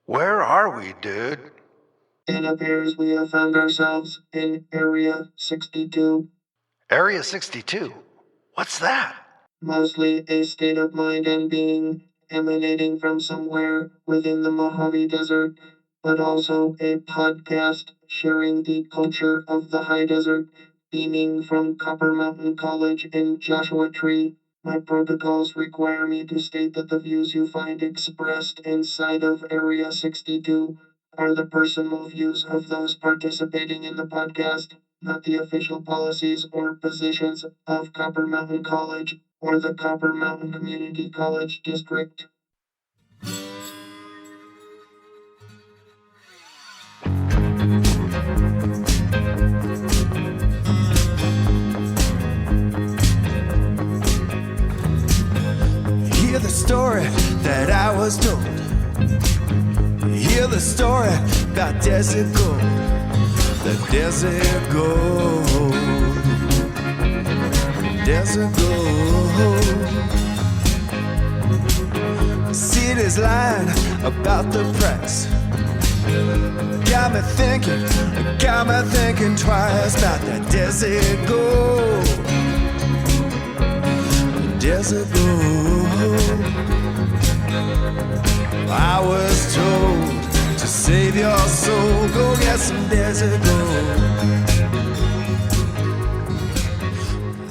Where are we, dude? It appears we have found ourselves in Area 62. Area 62? What's that? Mostly a state of mind and being emanating from somewhere within the Mojave Desert, but also a podcast sharing the culture of the high desert, beaming from Copper Mountain College in Joshua Tree. My protocols require me to state that the views you find expressed inside of Area 62 are the personal views of those participating in the podcast, not the official policies or positions of Copper Mountain College or the Copper Mountain Community College District. Hear the story that I was told. Hear the story about desert gold. The desert gold. Desert gold. Cities lying about the price. Got me thinking twice about that desert gold. Desert gold. I was told to save your soul, go get some desert gold.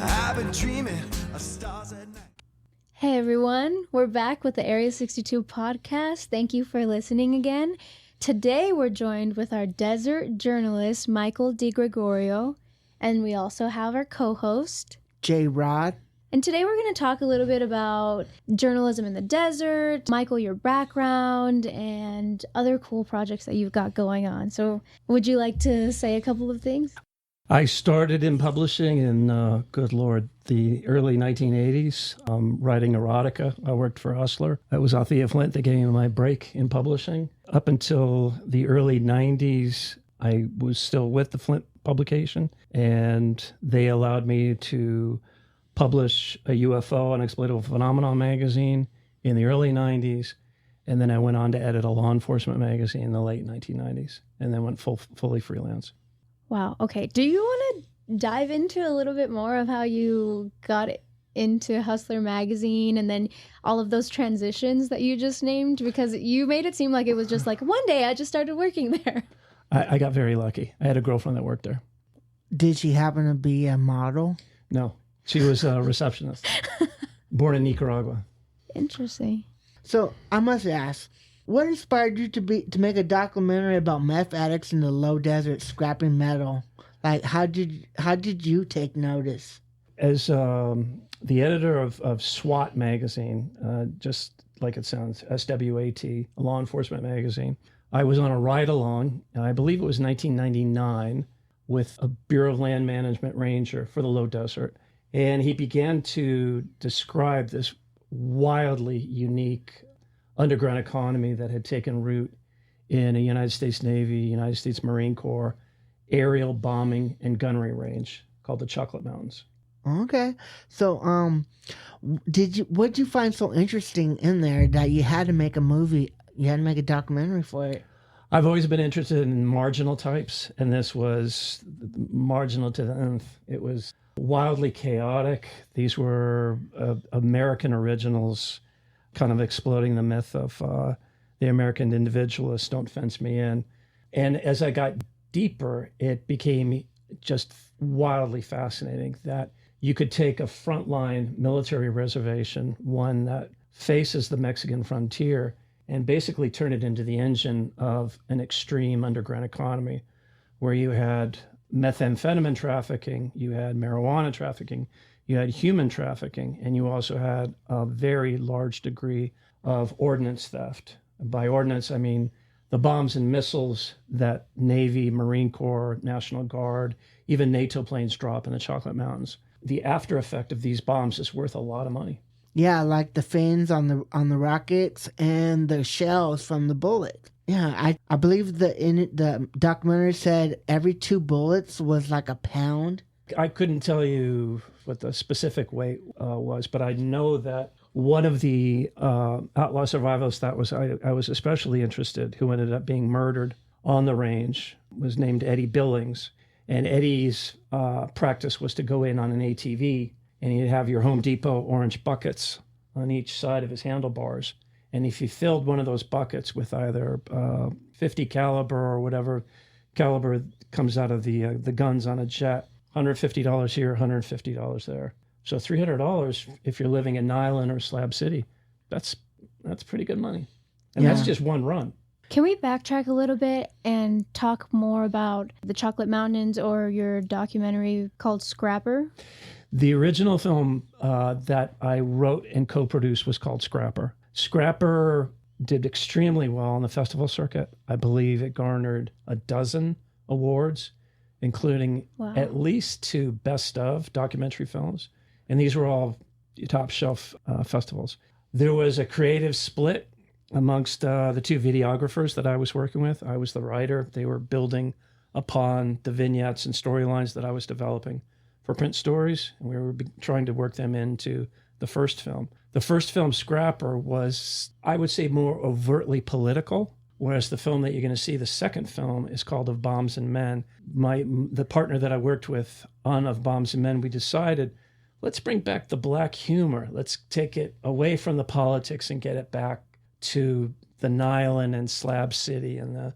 I've been dreaming of stars at night. Hey everyone, we're back with the Area 62 podcast. Thank you for listening again. Today we're joined with our desert journalist, Michael DiGregorio, and we also have our co-host, JRod. And today we're going to talk a little bit about journalism in the desert, Michael, your background, and other cool projects that you've got going on. So would you like to say a couple of things? I started in publishing in, good Lord, the early 1980s, writing erotica. I worked for Hustler. It was Larry Flynt that gave me my break in publishing. Up until the early 90s, I was still with the Flynt publication, and they allowed me to publish a UFO, Unexplainable Phenomenon magazine in the early 90s, and then I went on to edit a law enforcement magazine in the late 1990s, and then went fully freelance. Wow. Okay. Do you want to dive into a little bit more of how you got into Hustler magazine and then all of those transitions that you just named? Because you made it seem like it was just like one day I just started working there. I got very lucky. I had a girlfriend that worked there. Did she happen to be a model? No, she was a receptionist, born in Nicaragua. Interesting. So I must ask, what inspired you to make a documentary about meth addicts in the low desert scrapping metal? Like, how did you take notice? As the editor of SWAT magazine, just like it sounds, SWAT, a law enforcement magazine, I was on a ride-along, I believe it was 1999, with a Bureau of Land Management ranger for the low desert. And he began to describe this wildly unique underground economy that had taken root in a United States Navy, United States Marine Corps aerial bombing and gunnery range called the Chocolate Mountains. Okay. So, what'd you find so interesting in there that you had to make a movie, you had to make a documentary for it? I've always been interested in marginal types, and this was marginal to the nth. It was wildly chaotic. These were American originals kind of exploding the myth of the American individualist, don't fence me in. And as I got deeper, it became just wildly fascinating that you could take a frontline military reservation, one that faces the Mexican frontier, and basically turn it into the engine of an extreme underground economy where you had methamphetamine trafficking, you had marijuana trafficking, you had human trafficking, and you also had a very large degree of ordnance theft. By ordnance, I mean the bombs and missiles that Navy, Marine Corps, National Guard, even NATO planes drop in the Chocolate Mountains. The after effect of these bombs is worth a lot of money. Yeah, like the fins on the rockets and the shells from the bullets. Yeah, I believe the documentary said every 2 bullets was like a pound. I couldn't tell you what the specific weight was, but I know that one of the outlaw survivalists that I was especially interested, who ended up being murdered on the range, was named Eddie Billings. And Eddie's practice was to go in on an ATV, and he'd have your Home Depot orange buckets on each side of his handlebars. And if you filled one of those buckets with either 50 caliber or whatever caliber comes out of the guns on a jet, $150 here, $150 there. So $300 if you're living in Niland or Slab City, that's pretty good money. And that's just one run. Can we backtrack a little bit and talk more about the Chocolate Mountains or your documentary called Scrapper? The original film that I wrote and co-produced was called Scrapper. Scrapper did extremely well on the festival circuit. I believe it garnered a dozen awards, including at least 2 best of documentary films. And these were all top shelf festivals. There was a creative split amongst the 2 videographers that I was working with. I was the writer. They were building upon the vignettes and storylines that I was developing for Print Stories, and we were trying to work them into the first film. The first film, Scrapper, was, I would say, more overtly political, whereas the film that you're going to see, the second film, is called Of Bombs and Men. The partner that I worked with on Of Bombs and Men, we decided, let's bring back the black humor. Let's take it away from the politics and get it back to the Niland and Slab City and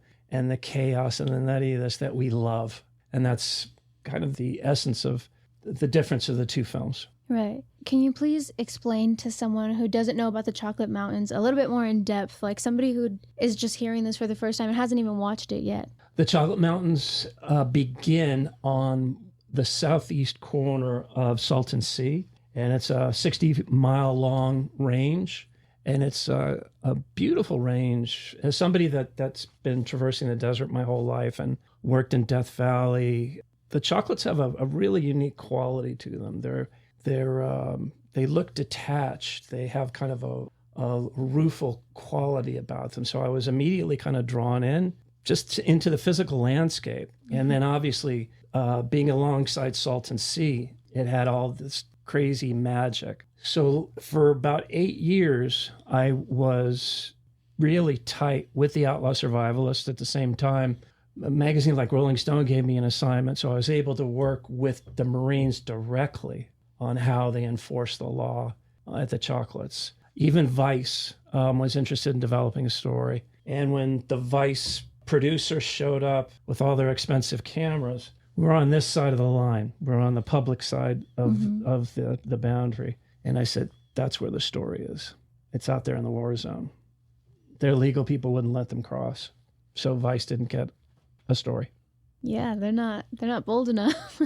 the chaos and the nuttiness that we love. And that's kind of the essence of the difference of the 2 films. Right. Can you please explain to someone who doesn't know about the Chocolate Mountains a little bit more in depth, like somebody who is just hearing this for the first time and hasn't even watched it yet? The Chocolate Mountains begin on the southeast corner of Salton Sea, and it's a 60-mile-long range, and it's a beautiful range. As somebody that's been traversing the desert my whole life and worked in Death Valley, the chocolates have a really unique quality to them. They look detached. They have kind of a rueful quality about them. So I was immediately kind of drawn in just into the physical landscape. And then obviously being alongside Salton Sea, it had all this crazy magic. So for about 8 years, I was really tight with the outlaw survivalists. At the same time, a magazine like Rolling Stone gave me an assignment, so I was able to work with the Marines directly on how they enforce the law at the Chocolates. Even Vice was interested in developing a story. And when the Vice producers showed up with all their expensive cameras, we were on this side of the line. We're on the public side of the boundary. And I said, that's where the story is. It's out there in the war zone. Their legal people wouldn't let them cross. So Vice didn't get a story. Yeah, they're not bold enough.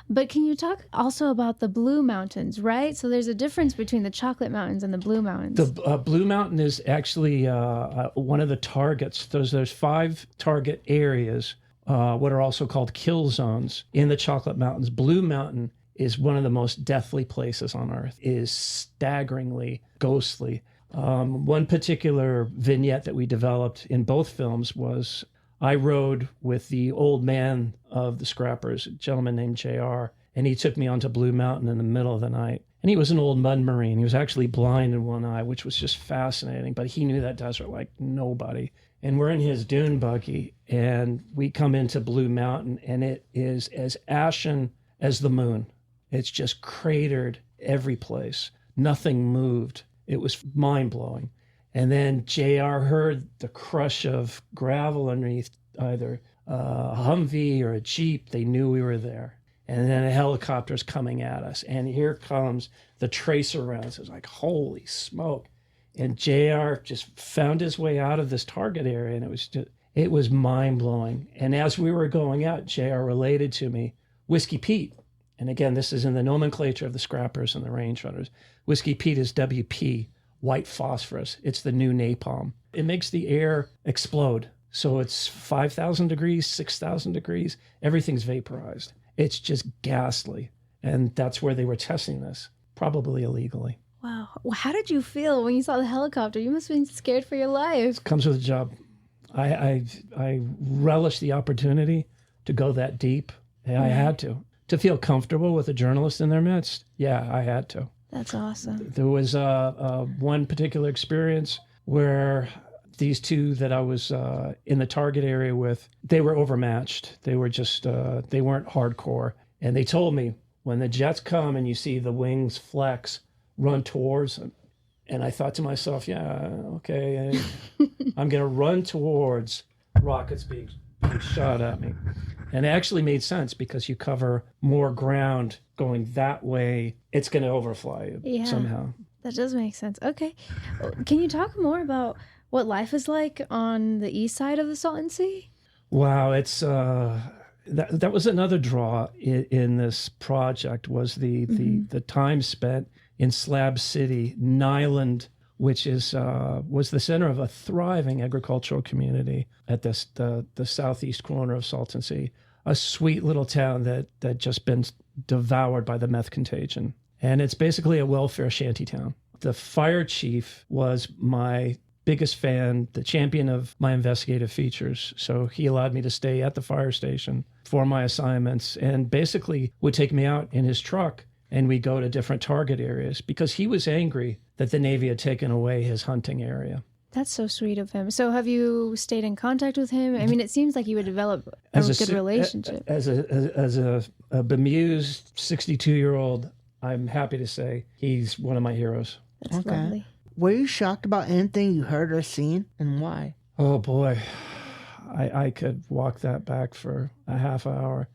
But can you talk also about the Blue Mountains, right? So there's a difference between the Chocolate Mountains and the Blue Mountains. The Blue Mountain is actually one of the targets. There's 5 target areas, what are also called kill zones in the Chocolate Mountains. Blue Mountain is one of the most deathly places on Earth. It is staggeringly ghostly. One particular vignette that we developed in both films was I rode with the old man of the Scrappers, a gentleman named JR, and he took me onto Blue Mountain in the middle of the night. And he was an old mud marine. He was actually blind in one eye, which was just fascinating, but he knew that desert like nobody. And we're in his dune buggy, and we come into Blue Mountain, and it is as ashen as the moon. It's just cratered every place. Nothing moved. It was mind-blowing. And then JR heard the crush of gravel underneath either a Humvee or a Jeep. They knew we were there. And then a helicopter's coming at us. And here comes the tracer rounds. It was like, holy smoke. And JR just found his way out of this target area. And it was mind-blowing. And as we were going out, JR related to me Whiskey Pete. And again, this is in the nomenclature of the Scrappers and the Range Runners. Whiskey Pete is WP. White phosphorus. It's the new napalm. It makes the air explode. So it's 5,000 degrees, 6,000 degrees. Everything's vaporized. It's just ghastly. And that's where they were testing this, probably illegally. Wow. Well, how did you feel when you saw the helicopter? You must have been scared for your life. Comes with a job. I relish the opportunity to go that deep. I had to. to feel comfortable with a journalist in their midst, yeah, I had to. That's awesome. There was one particular experience where these two that I was in the target area with, they were overmatched. They were just, they weren't hardcore. And they told me, when the jets come and you see the wings flex, run towards them. And I thought to myself, yeah, okay, I'm going to run towards rockets being shot at me. And it actually made sense because you cover more ground going that way. It's going to overfly you somehow. That does make sense. Okay. Can you talk more about what life is like on the east side of the Salton Sea? Wow, it's that was another draw in this project was the time spent in Slab City, Niland, which is was the center of a thriving agricultural community at the southeast corner of Salton Sea. A sweet little town that just been devoured by the meth contagion. And it's basically a welfare shanty town. The fire chief was my biggest fan, the champion of my investigative features. So he allowed me to stay at the fire station for my assignments and basically would take me out in his truck and we go to different target areas because he was angry that the Navy had taken away his hunting area. That's so sweet of him. So have you stayed in contact with him? I mean, it seems like you would develop a good relationship. As a bemused 62-year-old, I'm happy to say he's one of my heroes. That's lovely. Were you shocked about anything you heard or seen, and why? Oh, boy. I could walk that back for a half hour.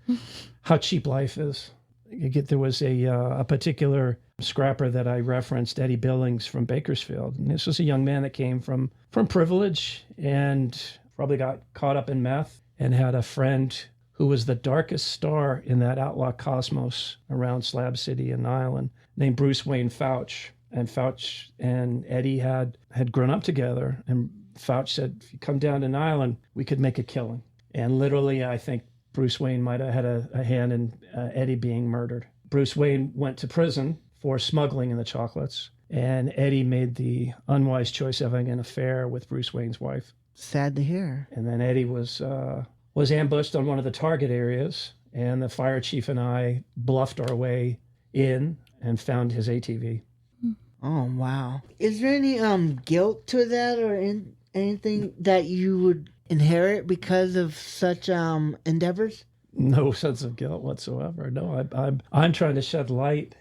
How cheap life is. There was a particular scrapper that I referenced, Eddie Billings from Bakersfield. And this was a young man that came from privilege and probably got caught up in meth and had a friend who was the darkest star in that outlaw cosmos around Slab City and Niland, named Bruce Wayne Fouch. And Fouch and Eddie had grown up together. And Fouch said, if you come down to Niland, we could make a killing. And literally, I think Bruce Wayne might have had a hand in Eddie being murdered. Bruce Wayne went to prison for smuggling in the chocolates. And Eddie made the unwise choice of having an affair with Bruce Wayne's wife. Sad to hear. And then Eddie was ambushed on one of the target areas. And the fire chief and I bluffed our way in and found his ATV. Oh, wow. Is there any guilt to that or anything that you would inherit because of such endeavors? No sense of guilt whatsoever. No, I'm trying to shed light,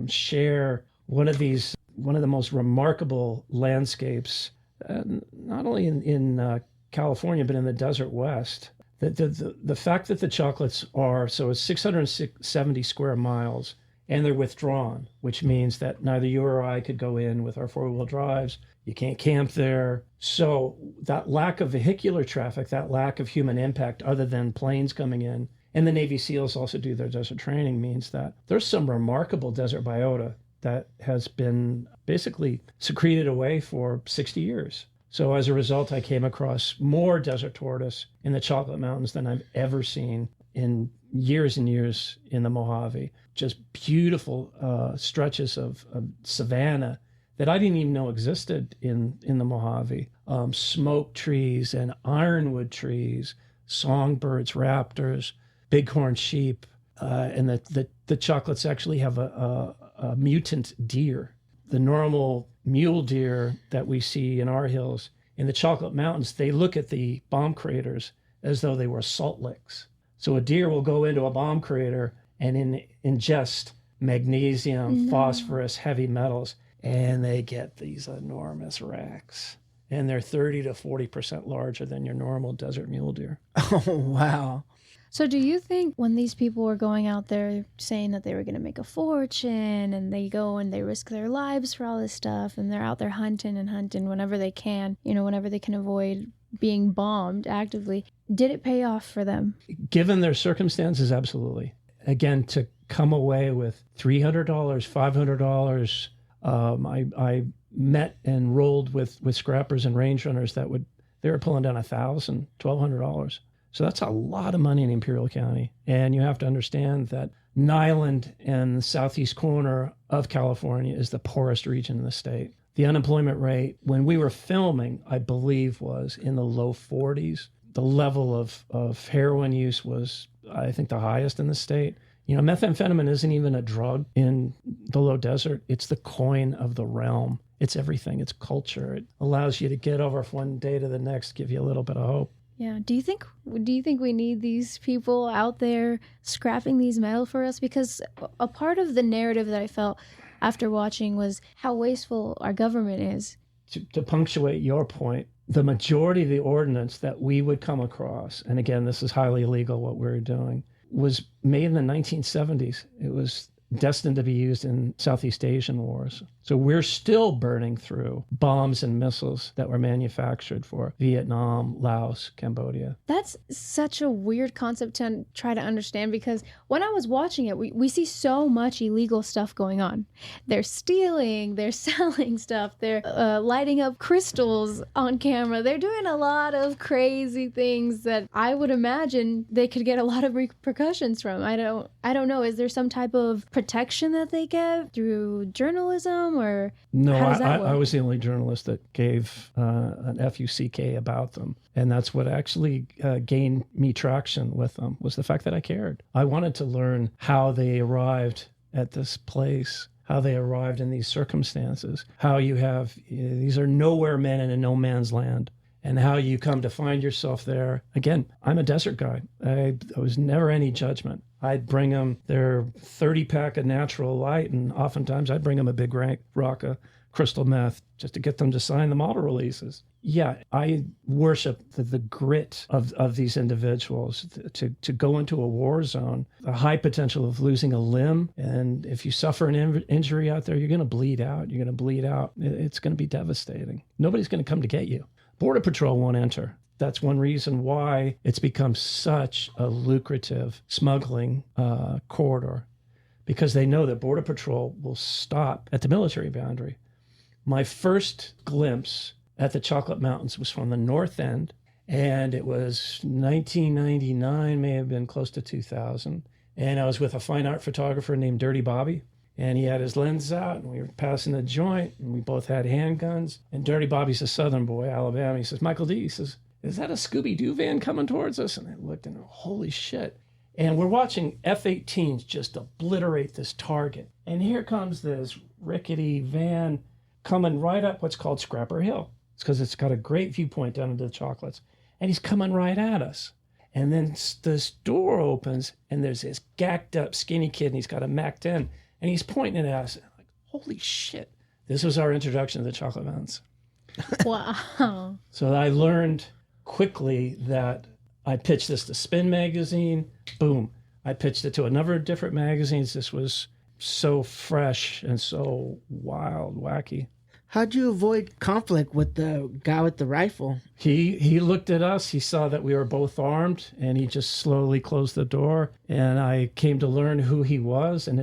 share one of the most remarkable landscapes, not only in California, but in the desert West. The fact that the chocolates it's 670 square miles, and they're withdrawn, which means that neither you or I could go in with our four-wheel drives. You can't camp there. So that lack of vehicular traffic, that lack of human impact other than planes coming in, and the Navy SEALs also do their desert training, means that there's some remarkable desert biota that has been basically secreted away for 60 years. So as a result, I came across more desert tortoise in the Chocolate Mountains than I've ever seen in years and years in the Mojave. Just beautiful stretches of savanna that I didn't even know existed in the Mojave. Smoke trees and ironwood trees, songbirds, raptors, bighorn sheep, and the chocolates actually have a mutant deer. The normal mule deer that we see in our hills, in the Chocolate Mountains, they look at the bomb craters as though they were salt licks. So a deer will go into a bomb crater and ingest magnesium, phosphorus, heavy metals, and they get these enormous racks. And they're 30 to 40% larger than your normal desert mule deer. Oh, wow. So do you think when these people were going out there saying that they were going to make a fortune and they go and they risk their lives for all this stuff and they're out there hunting whenever they can, whenever they can avoid being bombed actively, did it pay off for them? Given their circumstances, absolutely. Again, to come away with $300, $500, I met and rolled with scrappers and range runners they were pulling down $1,000, $1,200. So that's a lot of money in Imperial County. And you have to understand that Niland and the southeast corner of California is the poorest region in the state. The unemployment rate, when we were filming, I believe was in the low 40s. The level of heroin use was, I think, the highest in the state. Methamphetamine isn't even a drug in the low desert. It's the coin of the realm. It's everything. It's culture. It allows you to get over from one day to the next, give you a little bit of hope. Yeah. Do you think we need these people out there scrapping these metal for us? Because a part of the narrative that I felt after watching was how wasteful our government is. To punctuate your point, the majority of the ordnance that we would come across, and again, this is highly illegal what we're doing, was made in the 1970s. It was destined to be used in Southeast Asian wars. So we're still burning through bombs and missiles that were manufactured for Vietnam, Laos, Cambodia. That's such a weird concept to try to understand, because when I was watching it, we see so much illegal stuff going on. They're stealing, they're selling stuff, they're lighting up crystals on camera. They're doing a lot of crazy things that I would imagine they could get a lot of repercussions from. I don't know. Is there some type of protection that they get through journalism, or no? How does that work? I was the only journalist that gave an FUCK about them, and that's what actually gained me traction with them, was the fact that I cared. I wanted to learn how they arrived at this place, how they arrived in these circumstances, how you have these are nowhere men in a no man's land, and how you come to find yourself there. Again, I'm a desert guy. I was never any judgment. I'd bring them their 30-pack of natural light, and oftentimes I'd bring them a big rock of crystal meth just to get them to sign the model releases. Yeah, I worship the grit of these individuals to go into a war zone, the high potential of losing a limb. And if you suffer an injury out there, you're going to bleed out. You're going to bleed out. It's going to be devastating. Nobody's going to come to get you. Border Patrol won't enter. That's one reason why it's become such a lucrative smuggling corridor, because they know that Border Patrol will stop at the military boundary. My first glimpse at the Chocolate Mountains was from the north end, and it was 1999, may have been close to 2000. And I was with a fine art photographer named Dirty Bobby, and he had his lens out, and we were passing the joint, and we both had handguns. And Dirty Bobby's a Southern boy, Alabama. He says, "Michael D," he says, "is that a Scooby-Doo van coming towards us?" And I looked and holy shit. And we're watching F-18s just obliterate this target. And here comes this rickety van coming right up what's called Scrapper Hill. It's because it's got a great viewpoint down into the chocolates. And he's coming right at us. And then this door opens, and there's this gacked up skinny kid, and he's got a Mac 10, and he's pointing at us. Like, holy shit. This was our introduction to the Chocolate Mountains. Wow. So I learned quickly that I pitched this to Spin Magazine. Boom. I pitched it to a number of different magazines. This was so fresh and so wild, wacky. How'd you avoid conflict with the guy with the rifle? He looked at us. He saw that we were both armed, and he just slowly closed the door. And I came to learn who he was, and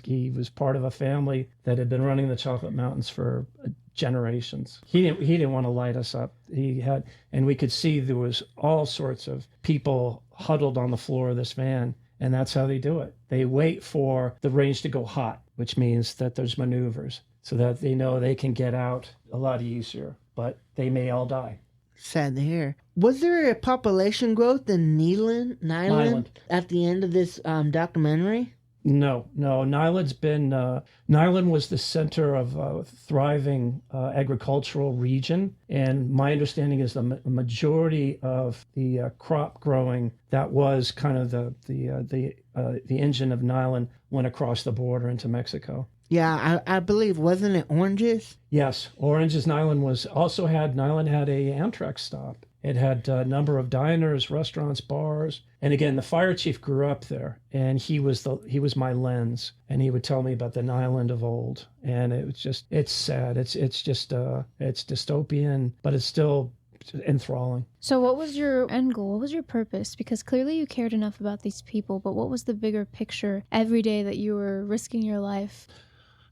he was part of a family that had been running the Chocolate Mountains for generations. He didn't want to light us up. And we could see there was all sorts of people huddled on the floor of this van, and that's how they do it. They wait for the range to go hot, which means that there's maneuvers, so that they know they can get out a lot easier, but they may all die. Sad to hear. Was there a population growth in Niland at the end of this documentary? No. Niland was the center of a thriving agricultural region. And my understanding is the majority of the crop growing that was kind of the engine of Niland went across the border into Mexico. Yeah, I believe, wasn't it oranges? Yes, oranges. Niland had a Amtrak stop. It had a number of diners, restaurants, bars. And again, the fire chief grew up there, and he was my lens, and he would tell me about the Niland of old. And it's sad. It's dystopian, but it's still enthralling. So what was your end goal? What was your purpose? Because clearly you cared enough about these people, but what was the bigger picture every day that you were risking your life?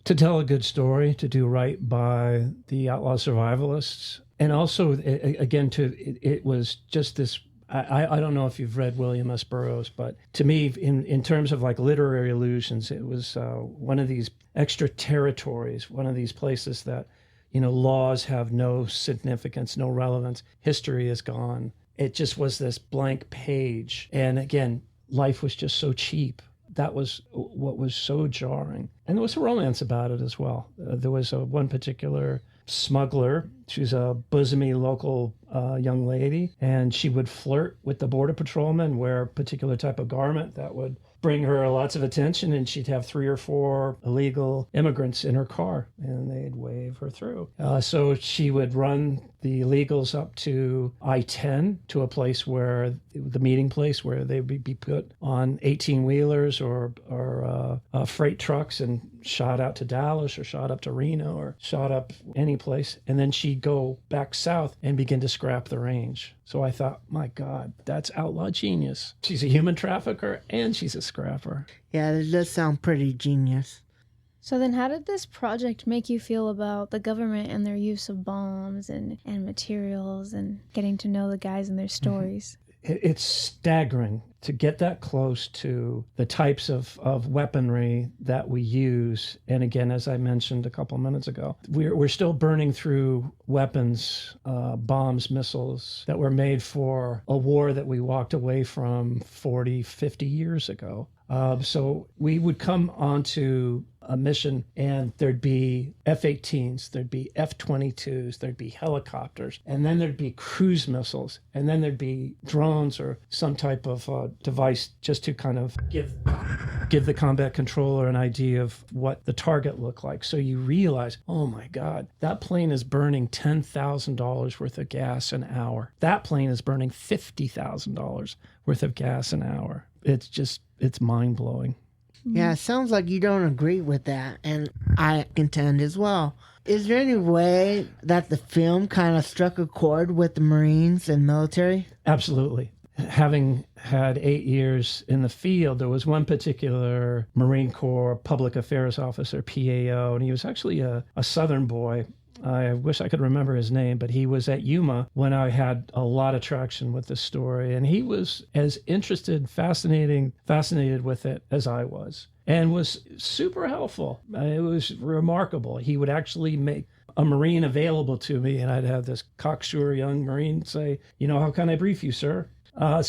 To tell a good story, to do right by the outlaw survivalists. And also, again, it was just this, I don't know if you've read William S. Burroughs, but to me, in terms of like literary illusions, it was one of these extra territories, one of these places that, laws have no significance, no relevance. History is gone. It just was this blank page. And again, life was just so cheap. That was what was so jarring. And there was a romance about it as well. There was one particular smuggler. She was a bosomy local young lady, and she would flirt with the border patrolman, wear a particular type of garment that would bring her lots of attention, and she'd have 3 or 4 illegal immigrants in her car, and they'd wave her through. So she would run the illegals up to I-10, to a place where, the meeting place where they would be put on 18-wheelers or freight trucks and shot out to Dallas or shot up to Reno or shot up any place. And then she'd go back south and begin to scrap the range. So I thought, my God, that's outlaw genius. She's a human trafficker and she's a scrapper. Yeah, it does sound pretty genius. So then how did this project make you feel about the government and their use of bombs and materials and getting to know the guys and their stories? It's staggering to get that close to the types of weaponry that we use. And again, as I mentioned a couple of minutes ago, we're still burning through weapons, bombs, missiles that were made for a war that we walked away from 40, 50 years ago. So we would come onto a mission and there'd be F-18s, there'd be F-22s, there'd be helicopters, and then there'd be cruise missiles, and then there'd be drones or some type of device just to kind of give the combat controller an idea of what the target looked like. So you realize, oh my God, that plane is burning $10,000 worth of gas an hour. That plane is burning $50,000 worth of gas an hour. It's mind-blowing. Yeah, it sounds like you don't agree with that, and I contend as well. Is there any way that the film kind of struck a chord with the Marines and military? Absolutely. Having had 8 years in the field, there was one particular Marine Corps public affairs officer, PAO, and he was actually a Southern boy. I wish I could remember his name, but he was at Yuma when I had a lot of traction with this story. And he was as interested, fascinated with it as I was, and was super helpful. It was remarkable. He would actually make a Marine available to me, and I'd have this cocksure young Marine say, how can I brief you, sir? I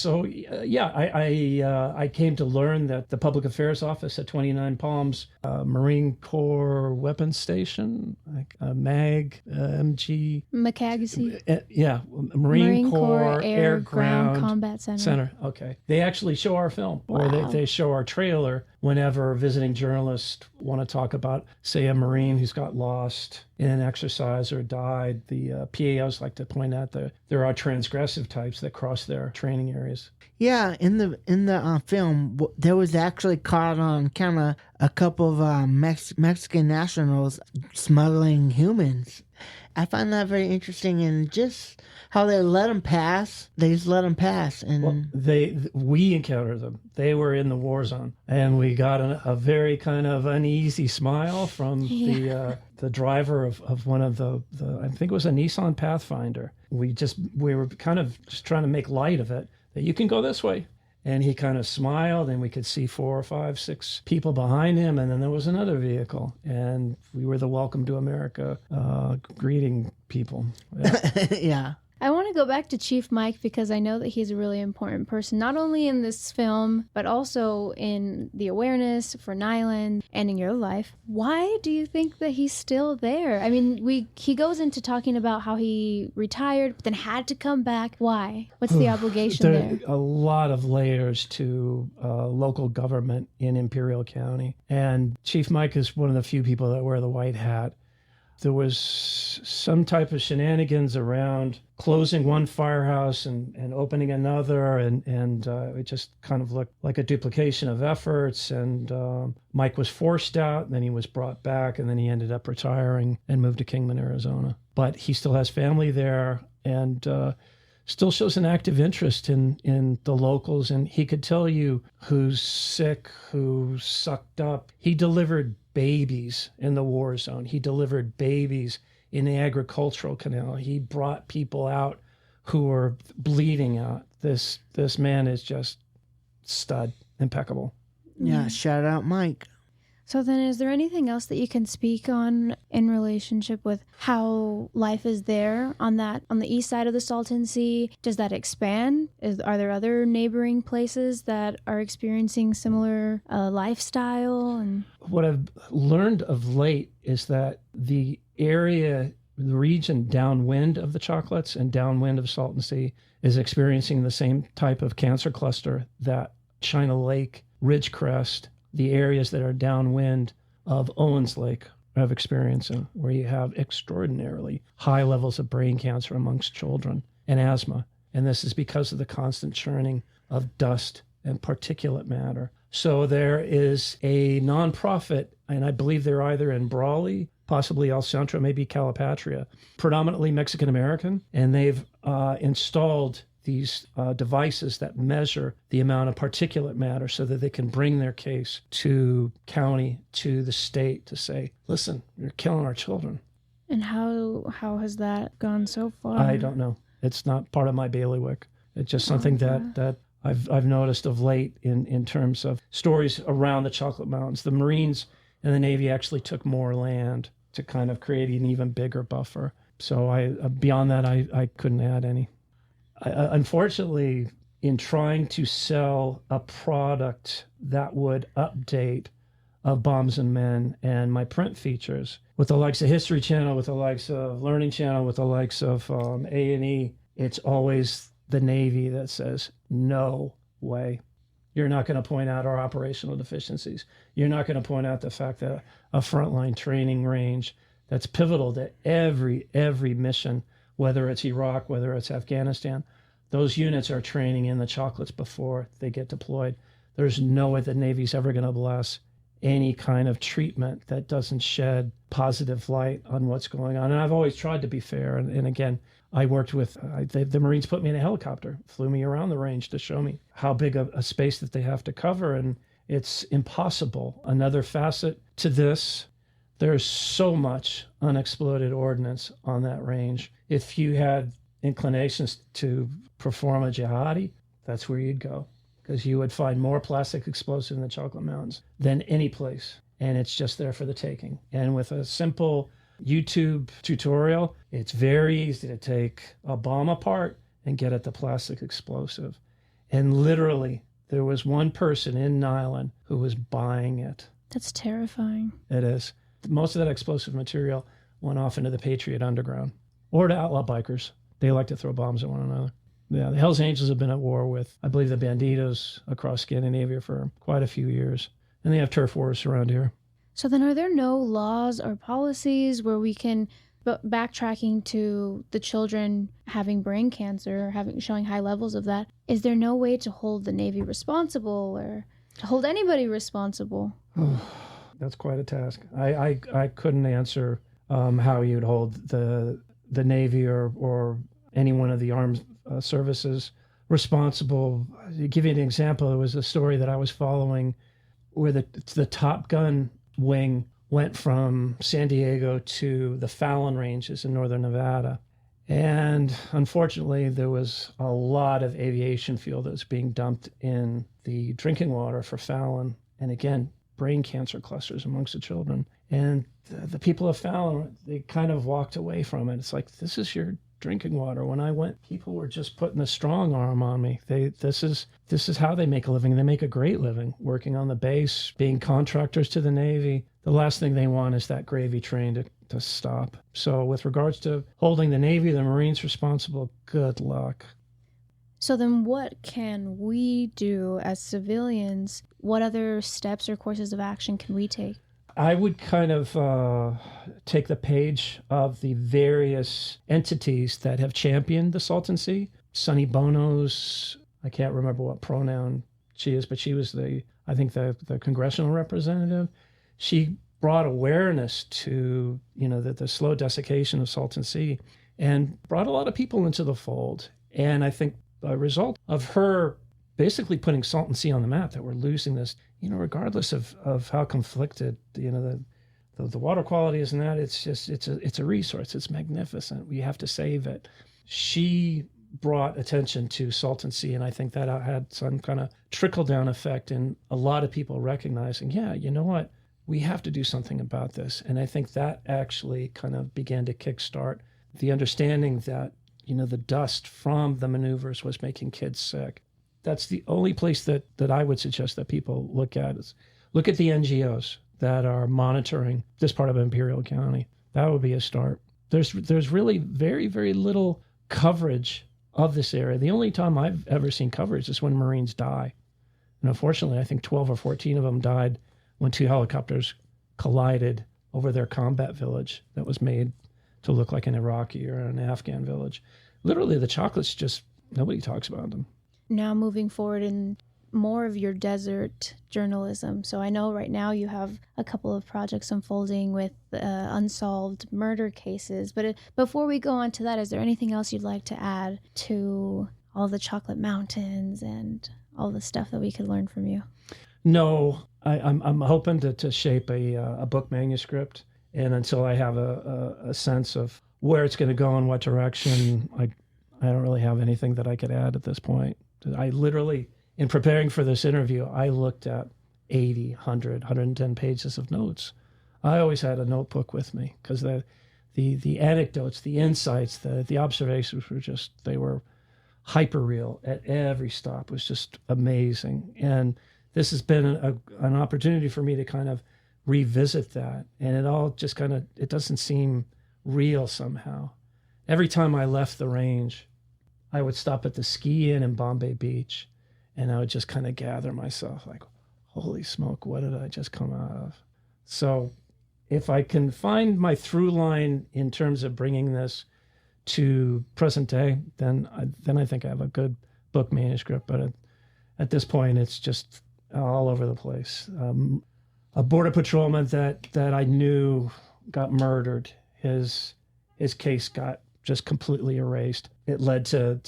came to learn that the Public Affairs Office at 29 Palms, Marine Corps Weapons Station, like MAG, MCAGC. Marine Corps Air Ground Combat Center. Okay. They actually show our film, or they show our trailer whenever visiting journalists want to talk about, say, a Marine who's got lost in an exercise or died. The PAOs like to point out that there are transgressive types that cross their training areas. Yeah, in the film, there was actually caught on camera a couple of Mexican nationals smuggling humans. I find that very interesting, and just how they let them pass. They just let them pass, and we encountered them. They were in the war zone, and we got a very kind of uneasy smile from the driver of one of the I think it was a Nissan Pathfinder. We were kind of just trying to make light of it, that you can go this way. And he kind of smiled, and we could see 4 or 5, 6 people behind him. And then there was another vehicle, and we were the Welcome to America greeting people. Yeah. Yeah. I want to go back to Chief Mike because I know that he's a really important person, not only in this film, but also in the awareness for Niland and in your life. Why do you think that he's still there? I mean, he goes into talking about how he retired, but then had to come back. Why? What's the obligation there? A lot of layers to local government in Imperial County. And Chief Mike is one of the few people that wear the white hat. There was some type of shenanigans around closing one firehouse and opening another, and it just kind of looked like a duplication of efforts. And Mike was forced out, and then he was brought back, and then he ended up retiring and moved to Kingman, Arizona. But he still has family there, and still shows an active interest in the locals. And he could tell you who's sick, who's sucked up. He delivered babies in the war zone. He delivered babies in the agricultural canal. He brought people out who were bleeding out. This man is just stud, impeccable. Yeah, shout out Mike. So then is there anything else that you can speak on in relationship with how life is there on the east side of the Salton Sea? Does that expand? Are there other neighboring places that are experiencing similar lifestyle? And What I've learned of late is that the region downwind of the Chocolates and downwind of Salton Sea is experiencing the same type of cancer cluster that China Lake, Ridgecrest, the areas that are downwind of Owens Lake are experiencing, where you have extraordinarily high levels of brain cancer amongst children and asthma. And this is because of the constant churning of dust and particulate matter. So there is a nonprofit, and I believe they're either in Brawley, possibly El Centro, maybe Calipatria, predominantly Mexican American, and they've installed these devices that measure the amount of particulate matter so that they can bring their case to county, to the state, to say, listen, you're killing our children. And how has that gone so far? I don't know. It's not part of my bailiwick. It's just something that I've noticed of late in terms of stories around the Chocolate Mountains. The Marines and the Navy actually took more land to kind of create an even bigger buffer. So beyond that, I couldn't add any. Unfortunately, in trying to sell a product that would update of Bombs and Men and my print features with the likes of History Channel, with the likes of Learning Channel, with the likes of A&E, it's always the Navy that says, no way. You're not going to point out our operational deficiencies. You're not going to point out the fact that a frontline training range that's pivotal to every mission, whether it's Iraq, whether it's Afghanistan, those units are training in the Chocolates before they get deployed. There's no way the Navy's ever going to bless any kind of treatment that doesn't shed positive light on what's going on. And I've always tried to be fair. And again, I worked with, the Marines put me in a helicopter, flew me around the range to show me how big a space that they have to cover. And it's impossible. Another facet to this, there's so much unexploded ordnance on that range. If you had inclinations to perform a jihadi, that's where you'd go, because you would find more plastic explosive in the Chocolate Mountains than any place. And it's just there for the taking. And with a simple YouTube tutorial, it's very easy to take a bomb apart and get at the plastic explosive. And literally, there was one person in Niland who was buying it. That's terrifying. It is. Most of that explosive material went off into the Patriot Underground or to outlaw bikers. They like to throw bombs at one another. Yeah, the Hells Angels have been at war with, I believe, the Banditos across Scandinavia for quite a few years. And they have turf wars around here. So then are there no laws or policies where we can, backtracking to the children having brain cancer, showing high levels of that, is there no way to hold the Navy responsible or to hold anybody responsible? That's quite a task. I couldn't answer how you'd hold the Navy or any one of the armed services responsible. To give you an example, there was a story that I was following where the Top Gun wing went from San Diego to the Fallon Ranges in northern Nevada. And unfortunately, there was a lot of aviation fuel that was being dumped in the drinking water for Fallon. And again, brain cancer clusters amongst the children. And the people of Fallon, they kind of walked away from it. It's like, this is your drinking water. When I went, people were just putting a strong arm on me. This is how they make a living. They make a great living working on the base, being contractors to the Navy. The last thing they want is that gravy train to stop. So with regards to holding the Navy, the Marines responsible, good luck. So then what can we do as civilians? What other steps or courses of action can we take? I would kind of take the page of the various entities that have championed the Salton Sea. Sonny Bono's, I can't remember what pronoun she is, but she was the congressional representative. She brought awareness to, the slow desiccation of Salton Sea and brought a lot of people into the fold. And I think a result of her basically putting Salton Sea on the map, that we're losing this, regardless of how conflicted, the water quality is and that, it's a resource. It's magnificent. We have to save it. She brought attention to Salton Sea, and I think that had some kind of trickle-down effect in a lot of people recognizing, yeah, you know what? we have to do something about this. And I think that actually kind of began to kickstart the understanding that, the dust from the maneuvers was making kids sick. That's the only place that I would suggest that people look at is look at the NGOs that are monitoring this part of Imperial County. That would be a start. There's really very, very little coverage of this area. The only time I've ever seen coverage is when Marines die. And unfortunately, I think 12 or 14 of them died when 2 helicopters collided over their combat village that was made to look like an Iraqi or an Afghan village. Literally, the chocolates just, nobody talks about them. Now moving forward in more of your desert journalism. So I know right now you have a couple of projects unfolding with unsolved murder cases. But before we go on to that, is there anything else you'd like to add to all the chocolate mountains and all the stuff that we could learn from you? No, I'm hoping to shape a book manuscript. And until I have a sense of where it's going to go and what direction, I don't really have anything that I could add at this point. I literally, in preparing for this interview, I looked at 80, 100, 110 pages of notes. I always had a notebook with me because the anecdotes, the insights, the observations were just, they were hyper real at every stop. It was just amazing. And this has been an opportunity for me to kind of revisit that. And it all just kind of, it doesn't seem real somehow. Every time I left the range, I would stop at the ski inn in Bombay Beach and I would just kind of gather myself like, holy smoke, what did I just come out of? So if I can find my through line in terms of bringing this to present day, then I think I have a good book manuscript. But at this point, it's just all over the place. A border patrolman that I knew got murdered. His case got just completely erased. It led to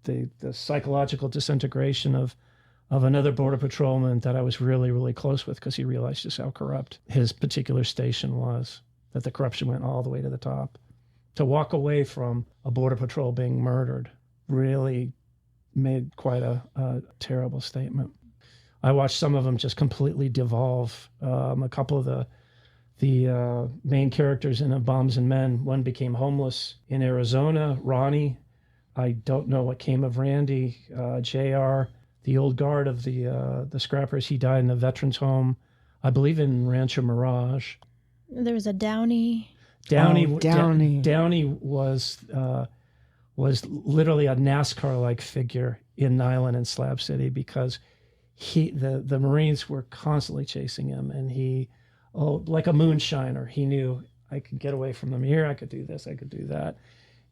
the psychological disintegration of another border patrolman that I was really, really close with because he realized just how corrupt his particular station was, that the corruption went all the way to the top. To walk away from a border patrol being murdered really made quite a terrible statement. I watched some of them just completely devolve. A couple of the main characters in Bombs and Men, one became homeless in Arizona, Ronnie. I don't know what came of Randy. JR, the old guard of the Scrappers, he died in a veterans home, I believe in Rancho Mirage. There was a Downey. Downey was literally a NASCAR-like figure in Niland and Slab City because the Marines were constantly chasing him, and he, like a moonshiner, he knew I could get away from them here, I could do this, I could do that.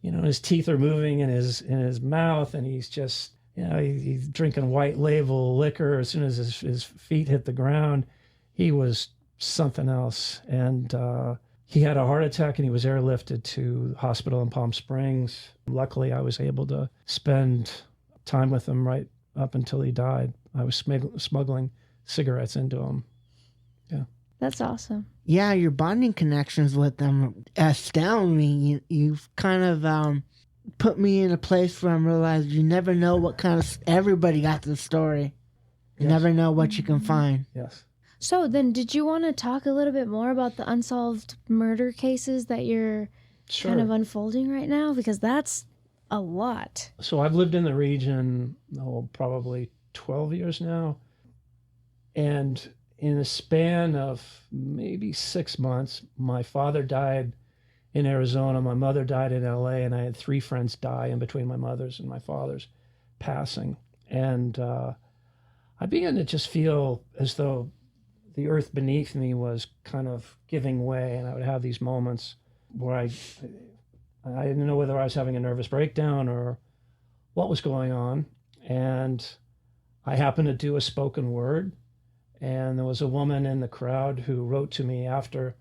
His teeth are moving in his mouth, and he's just, he's drinking white label liquor. As soon as his feet hit the ground, he was something else. And he had a heart attack and he was airlifted to hospital in Palm Springs. Luckily, I was able to spend time with him right up until he died. I was smuggling cigarettes into him. Yeah. That's awesome. Yeah, your bonding connections with them astound me. You've kind of put me in a place where I'm realizing you never know what kind of... Everybody got the story. You never know what you can find. Yes. So then did you want to talk a little bit more about the unsolved murder cases that you're kind of unfolding right now? Because that's a lot. So I've lived in the region, probably 12 years now. And in a span of maybe 6 months, my father died in Arizona, my mother died in LA, and I had 3 friends die in between my mother's and my father's passing. And I began to just feel as though the earth beneath me was kind of giving way, and I would have these moments where I didn't know whether I was having a nervous breakdown or what was going on. And I happened to do a spoken word, and there was a woman in the crowd who wrote to me after,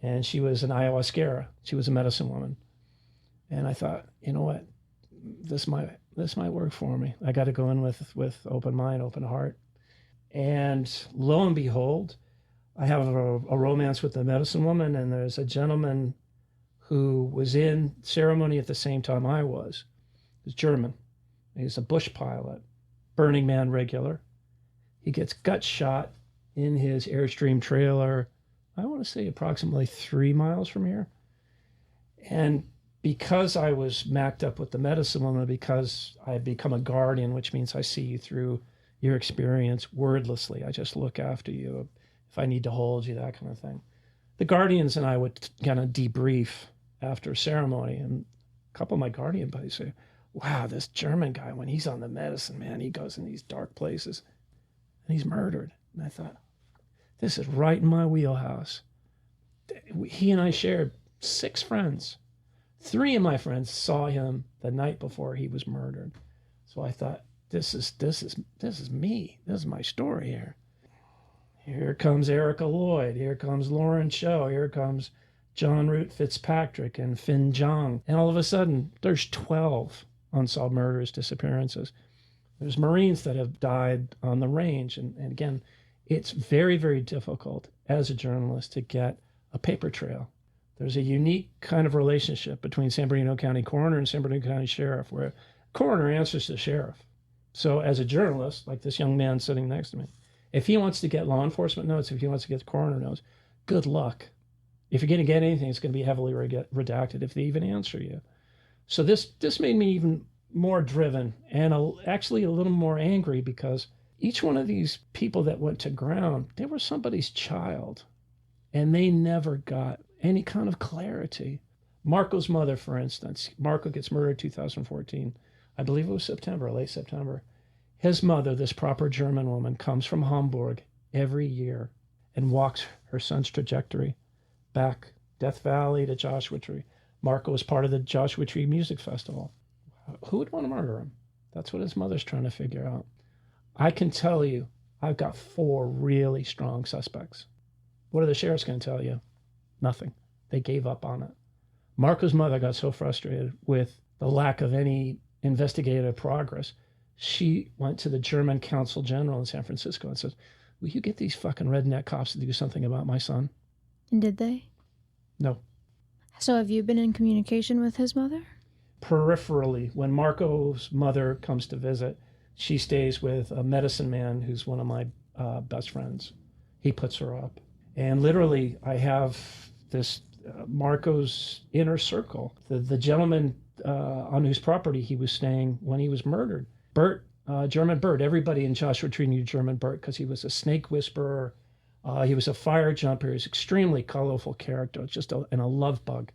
and she was an ayahuasquera. She was a medicine woman. And I thought, you know what, this might work for me. I got to go in with open mind, open heart. And lo and behold, I have a romance with the medicine woman, and there's a gentleman who was in ceremony at the same time I was. He's German. He's a bush pilot, Burning Man regular. He gets gut shot in his Airstream trailer I want to say approximately 3 miles from here. And because I was macked up with the medicine woman, because I had become a guardian, which means I see you through your experience wordlessly. I just look after you if I need to hold you, that kind of thing. The guardians and I would kind of debrief after a ceremony, and a couple of my guardian buddies say, wow, this German guy, when he's on the medicine, man, he goes in these dark places and he's murdered. And I thought, this is right in my wheelhouse. He and I shared 6 friends. 3 of my friends saw him the night before he was murdered. So I thought, this is me. This is my story here. Here comes Erica Lloyd. Here comes Lauren Cho. Here comes John Root Fitzpatrick and Finn Jong. And all of a sudden, there's 12 unsolved murders, disappearances. There's Marines that have died on the range. And again, it's very, very difficult as a journalist to get a paper trail. There's a unique kind of relationship between San Bernardino County Coroner and San Bernardino County Sheriff, where coroner answers to the sheriff. So as a journalist, like this young man sitting next to me, if he wants to get law enforcement notes, if he wants to get the coroner notes, good luck. If you're going to get anything, it's going to be heavily redacted if they even answer you. So this made me even more driven and actually a little more angry, because each one of these people that went to ground, they were somebody's child, and they never got any kind of clarity. Marco's mother, for instance, Marco gets murdered in 2014. I believe it was September, late September. His mother, this proper German woman, comes from Hamburg every year and walks her son's trajectory back Death Valley to Joshua Tree. Marco was part of the Joshua Tree Music Festival. Who would want to murder him? That's what his mother's trying to figure out. I can tell you, I've got 4 really strong suspects. What are the sheriffs going to tell you? Nothing. They gave up on it. Marco's mother got so frustrated with the lack of any investigative progress, she went to the German Consul General in San Francisco and said, will you get these fucking redneck cops to do something about my son? And did they? No. So have you been in communication with his mother? Peripherally. When Marco's mother comes to visit, she stays with a medicine man who's one of my best friends. He puts her up. And literally, I have this Marco's inner circle. The gentleman on whose property he was staying when he was murdered. Bert, German Bert. Everybody in Joshua Tree knew German Bert because he was a snake whisperer. He was a fire jumper. He was an extremely colorful character, just a love bug.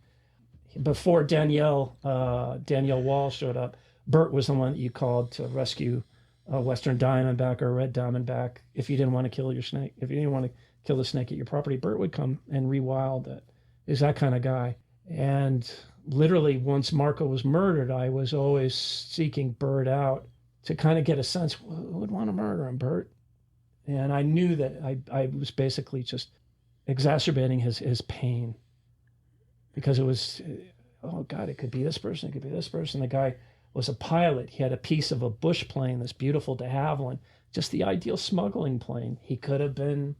Before Danielle Wall showed up, Bert was the one that you called to rescue a Western Diamondback or a Red Diamondback if you didn't want to kill your snake. If you didn't want to kill the snake at your property, Bert would come and rewild it. He's that kind of guy. And literally, once Marco was murdered, I was always seeking Bert out to kind of get a sense, who would want to murder him, Bert? And I knew that I was basically just exacerbating his pain, because it was, oh God, it could be this person, it could be this person. The guy was a pilot. He had a piece of a bush plane, this beautiful de Havilland, just the ideal smuggling plane. He could have been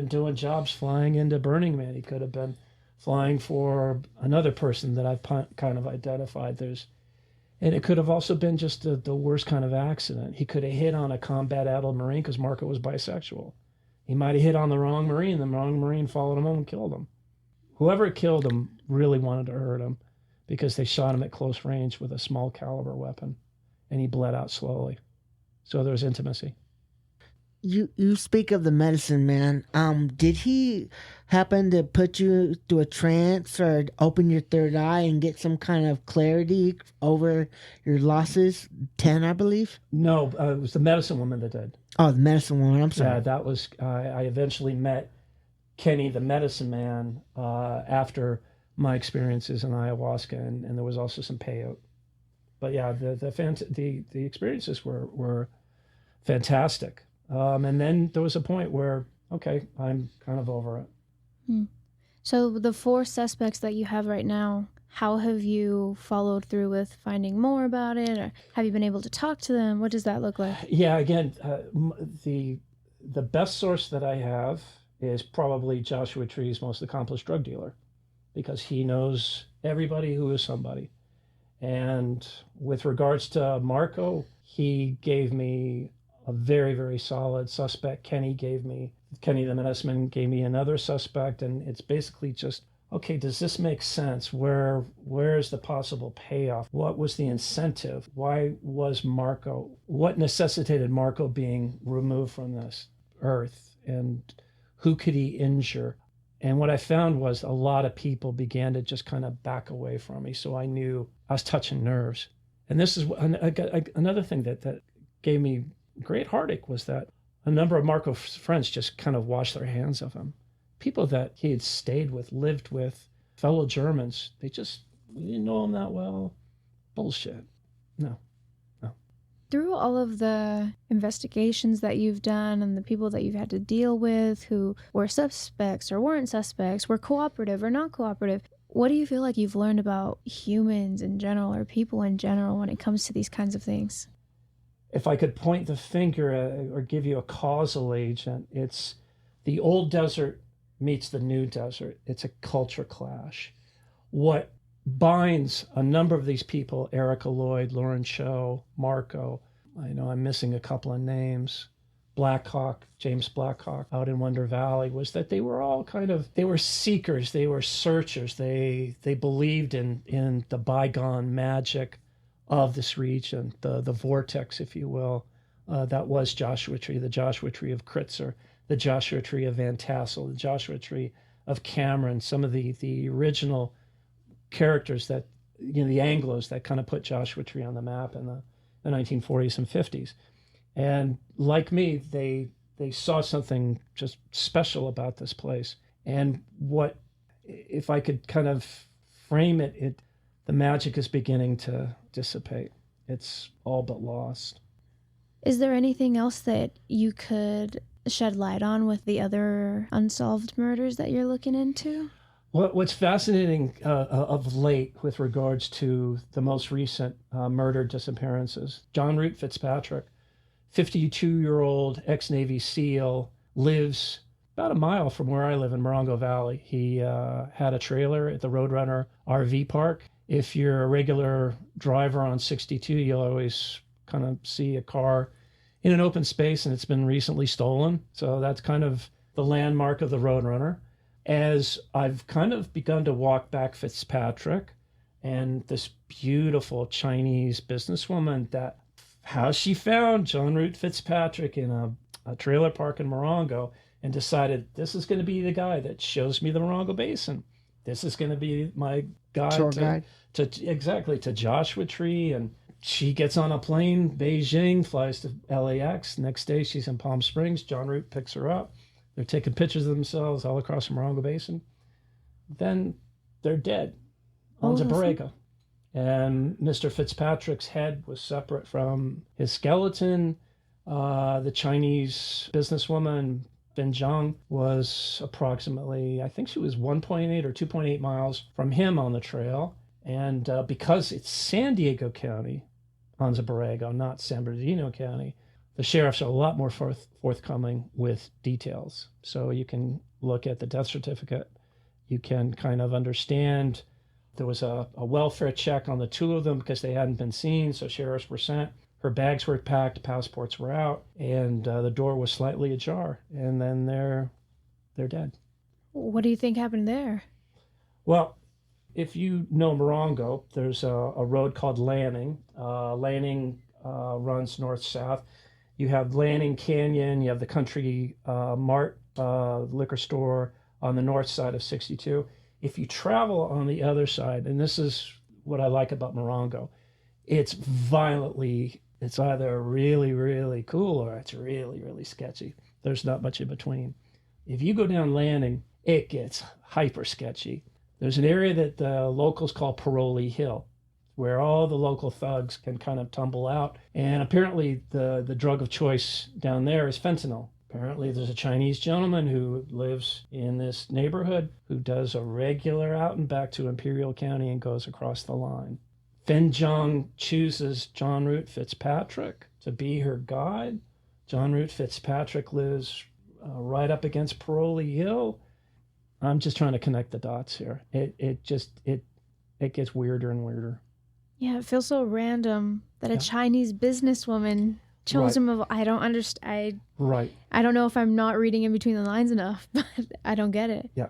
doing jobs flying into Burning Man. He could have been flying for another person that I've kind of identified. And it could have also been just the worst kind of accident. He could have hit on a combat-addled Marine because Marco was bisexual. He might have hit on the wrong Marine. The wrong Marine followed him home and killed him. Whoever killed him really wanted to hurt him, because they shot him at close range with a small caliber weapon, and he bled out slowly. So there was intimacy. You speak of the medicine man. Did he happen to put you through a trance or open your third eye and get some kind of clarity over your losses? 10, I believe. No, it was the medicine woman that did. Oh, the medicine woman. I'm sorry. Yeah, that was. I eventually met Kenny, the medicine man, after my experiences in ayahuasca, and there was also some peyote. But yeah, the experiences were fantastic. And then there was a point where, okay, I'm kind of over it. So the 4 suspects that you have right now, how have you followed through with finding more about it? Or have you been able to talk to them? What does that look like? Yeah, again, the best source that I have is probably Joshua Tree's most accomplished drug dealer, because he knows everybody who is somebody. And with regards to Marco, he gave me a very, very solid suspect. Kenny gave me Kenny the Medicine gave me another suspect, and it's basically just, okay, does this make sense? Where's the possible payoff? What was the incentive? Why was Marco? What necessitated Marco being removed from this earth? And who could he injure? And what I found was a lot of people began to just kind of back away from me. So I knew I was touching nerves. And this is another thing that gave me great heartache, was that a number of Marco's friends just kind of washed their hands of him. People that he had stayed with, lived with, fellow Germans, we didn't know him that well. Bullshit. No. Through all of the investigations that you've done and the people that you've had to deal with who were suspects or weren't suspects, were cooperative or not cooperative, what do you feel like you've learned about humans in general or people in general when it comes to these kinds of things? If I could point the finger or give you a causal agent, it's the old desert meets the new desert. It's a culture clash. What binds a number of these people, Erica Lloyd, Lauren Cho, Marco, I know I'm missing a couple of names, James Blackhawk out in Wonder Valley, was that they were all they were seekers, they were searchers, they believed in the bygone magic of this region, the vortex, if you will, that was Joshua Tree, the Joshua Tree of Kritzer, the Joshua Tree of Van Tassel, the Joshua Tree of Cameron, some of the original characters that, the Anglos that kind of put Joshua Tree on the map in the 1940s and 50s. And like me, they saw something just special about this place. And what, if I could kind of frame it, the magic is beginning to dissipate. It's all but lost. Is there anything else that you could shed light on with the other unsolved murders that you're looking into? What's fascinating of late with regards to the most recent murder disappearances, John Root Fitzpatrick, 52-year-old ex-Navy SEAL, lives about a mile from where I live in Morongo Valley. He had a trailer at the Roadrunner RV park. If you're a regular driver on 62, you'll always kind of see a car in an open space, and it's been recently stolen. So that's kind of the landmark of the Roadrunner. As I've kind of begun to walk back Fitzpatrick, and this beautiful Chinese businesswoman, that how she found John Root Fitzpatrick in a trailer park in Morongo and decided, this is going to be the guy that shows me the Morongo Basin. This is going to be my guide to Joshua Tree. And she gets on a plane, Beijing, flies to LAX. Next day, she's in Palm Springs. John Root picks her up. They're taking pictures of themselves all across the Morongo Basin. Then they're dead on Zaborega. And Mr. Fitzpatrick's head was separate from his skeleton. The Chinese businesswoman, Ben Zhang, was approximately, I think she was 1.8 or 2.8 miles from him on the trail. And because it's San Diego County on Zaborego, not San Bernardino County, the sheriffs are a lot more forthcoming with details. So you can look at the death certificate. You can kind of understand there was a welfare check on the two of them because they hadn't been seen. So sheriffs were sent. Her bags were packed, passports were out, and the door was slightly ajar. And then they're dead. What do you think happened there? Well, if you know Morongo, there's a road called Lanning. Lanning runs north-south. You have Lanning Canyon, you have the Country Mart liquor store on the north side of 62. If you travel on the other side, and this is what I like about Morongo, it's either really, really cool or it's really, really sketchy. There's not much in between. If you go down Lanning, it gets hyper sketchy. There's an area that the locals call Parolee Hill, where all the local thugs can kind of tumble out. And apparently the drug of choice down there is fentanyl. Apparently there's a Chinese gentleman who lives in this neighborhood who does a regular out and back to Imperial County and goes across the line. Fen Zhang chooses John Root Fitzpatrick to be her guide. John Root Fitzpatrick lives right up against Parolee Hill. I'm just trying to connect the dots here. It gets weirder and weirder. Yeah, it feels so random that a Chinese businesswoman chosen of. I don't understand. Right. I don't know if I'm not reading in between the lines enough, but I don't get it. Yeah.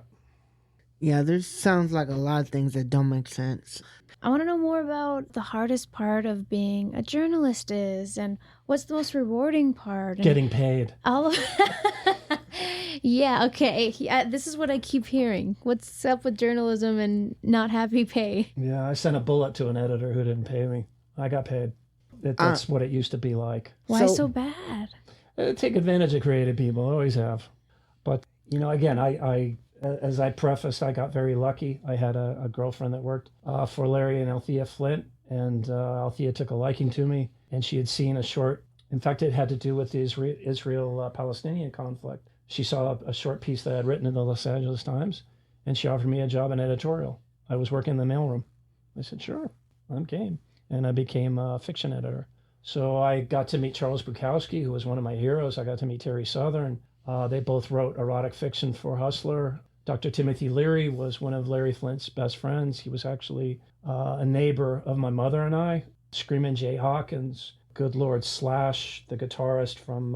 Yeah, there sounds like a lot of things that don't make sense. I want to know more about the hardest part of being a journalist is, and what's the most rewarding part. And Getting paid. all of yeah, okay. Yeah, this is what I keep hearing. What's up with journalism and not happy pay? Yeah, I sent a bullet to an editor who didn't pay me. I got paid. That's what it used to be like. Why so bad? Take advantage of creative people, always have. But, again, I as I prefaced, I got very lucky. I had a girlfriend that worked for Larry and Althea Flynt, and Althea took a liking to me, and she had seen a short. In fact, it had to do with the Israel-Palestinian conflict. She saw a short piece that I had written in the Los Angeles Times, and she offered me a job in editorial. I was working in the mailroom. I said, sure, I'm game. And I became a fiction editor. So I got to meet Charles Bukowski, who was one of my heroes. I got to meet Terry Southern. They both wrote erotic fiction for Hustler. Dr. Timothy Leary was one of Larry Flynt's best friends. He was actually a neighbor of my mother and I. Screamin' Jay Hawkins, good Lord, Slash, the guitarist from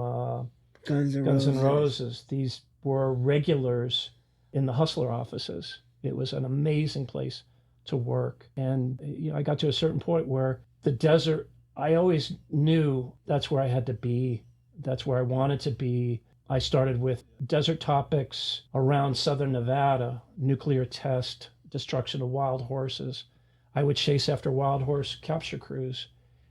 Guns N' Roses. These were regulars in the Hustler offices. It was an amazing place to work. And I got to a certain point where the desert, I always knew that's where I had to be. That's where I wanted to be. I started with desert topics around southern Nevada, nuclear test, destruction of wild horses. I would chase after wild horse capture crews,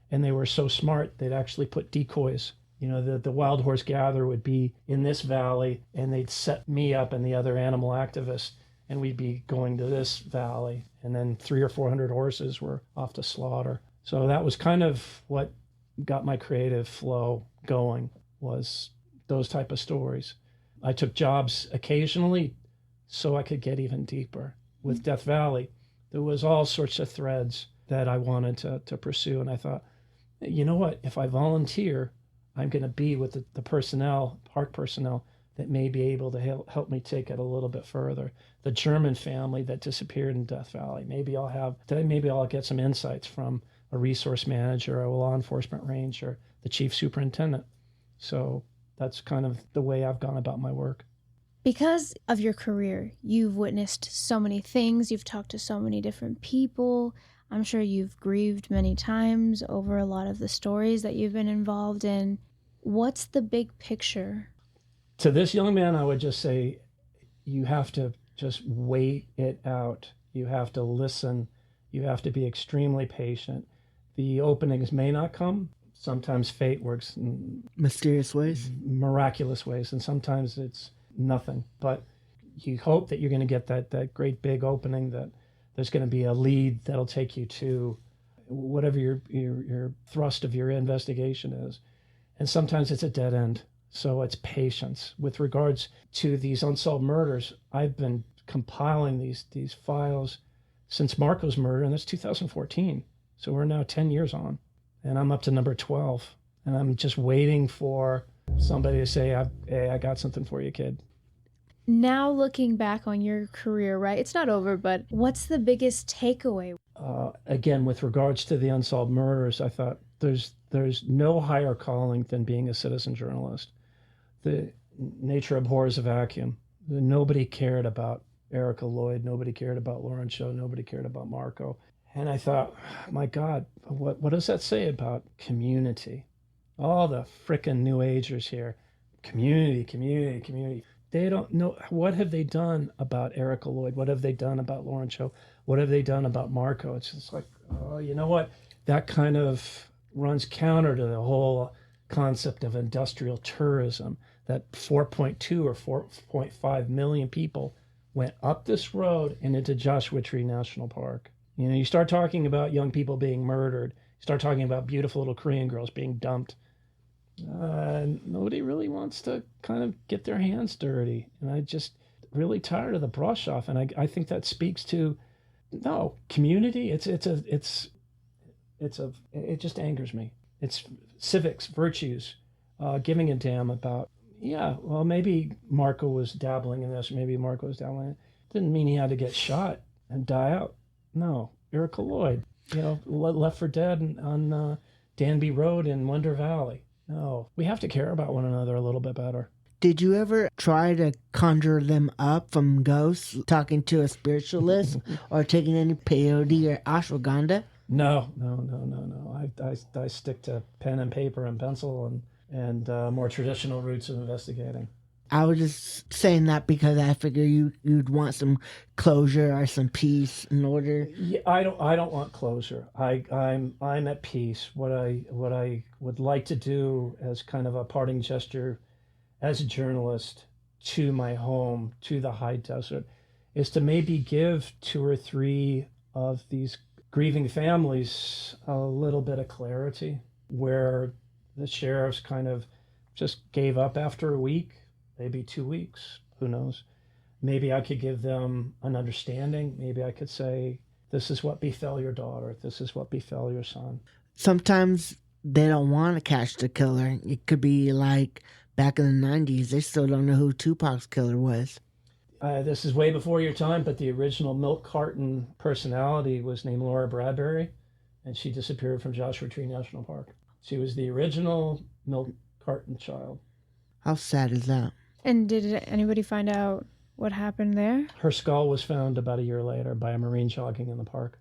and they were so smart they'd actually put decoys. The wild horse gatherer would be in this valley, and they'd set me up and the other animal activists, and we'd be going to this valley, and then 300 or 400 horses were off to slaughter. So that was kind of what got my creative flow going, was those type of stories. I took jobs occasionally so I could get even deeper. With Death Valley, there was all sorts of threads that I wanted to pursue. And I thought, you know what, if I volunteer, I'm going to be with the personnel, park personnel, that may be able to help me take it a little bit further. The German family that disappeared in Death Valley, maybe I'll get some insights from a resource manager, a law enforcement ranger, the chief superintendent. So that's kind of the way I've gone about my work. Because of your career, you've witnessed so many things. You've talked to so many different people. I'm sure you've grieved many times over a lot of the stories that you've been involved in. What's the big picture? To this young man, I would just say, you have to just wait it out. You have to listen. You have to be extremely patient. The openings may not come. Sometimes fate works in mysterious ways, miraculous ways, and sometimes it's nothing. But you hope that you're going to get that great big opening, that there's going to be a lead that'll take you to whatever your thrust of your investigation is. And sometimes it's a dead end. So it's patience. With regards to these unsolved murders, I've been compiling these files since Marco's murder, and that's 2014. So we're now 10 years on. And I'm up to number 12. And I'm just waiting for somebody to say, hey, I got something for you, kid. Now looking back on your career, right? It's not over, but what's the biggest takeaway? Again, with regards to the unsolved murders, I thought there's no higher calling than being a citizen journalist. The nature abhors a vacuum. Nobody cared about Erica Lloyd. Nobody cared about Lauren Cho. Nobody cared about Marco. And I thought, my God, what does that say about community? All the frickin' New Agers here. Community. They don't know. What have they done about Erica Lloyd? What have they done about Lauren Cho? What have they done about Marco? It's just like, oh, you know what? That kind of runs counter to the whole concept of industrial tourism, that 4.2 or 4.5 million people went up this road and into Joshua Tree National Park. You start talking about young people being murdered, you start talking about beautiful little Korean girls being dumped. Nobody really wants to kind of get their hands dirty. And I just really tired of the brush off. And I think that speaks to, no, community, it just angers me. It's civics, virtues, giving a damn about, maybe Marco was dabbling in this, maybe Marco was dabbling in it. Didn't mean he had to get shot and die out. No, Erica Lloyd, left for dead on Danby Road in Wonder Valley. No, we have to care about one another a little bit better. Did you ever try to conjure them up from ghosts, talking to a spiritualist, or taking any peyote or ashwagandha? No. I stick to pen and paper and pencil and more traditional routes of investigating. I was just saying that because I figure you'd want some closure or some peace in order. Yeah, I don't want closure. I'm at peace. What I would like to do as kind of a parting gesture as a journalist to my home, to the high desert, is to maybe give 2 or 3 of these grieving families a little bit of clarity, where the sheriffs kind of just gave up after a week, maybe 2 weeks, who knows. Maybe I could give them an understanding. Maybe I could say, this is what befell your daughter. This is what befell your son. Sometimes they don't want to catch the killer. It could be like back in the 90s, they still don't know who Tupac's killer was. This is way before your time, but the original milk carton personality was named Laura Bradbury, and she disappeared from Joshua Tree National Park. She was the original milk carton child. How sad is that? And did anybody find out what happened there? Her skull was found about a year later by a Marine jogging in the park.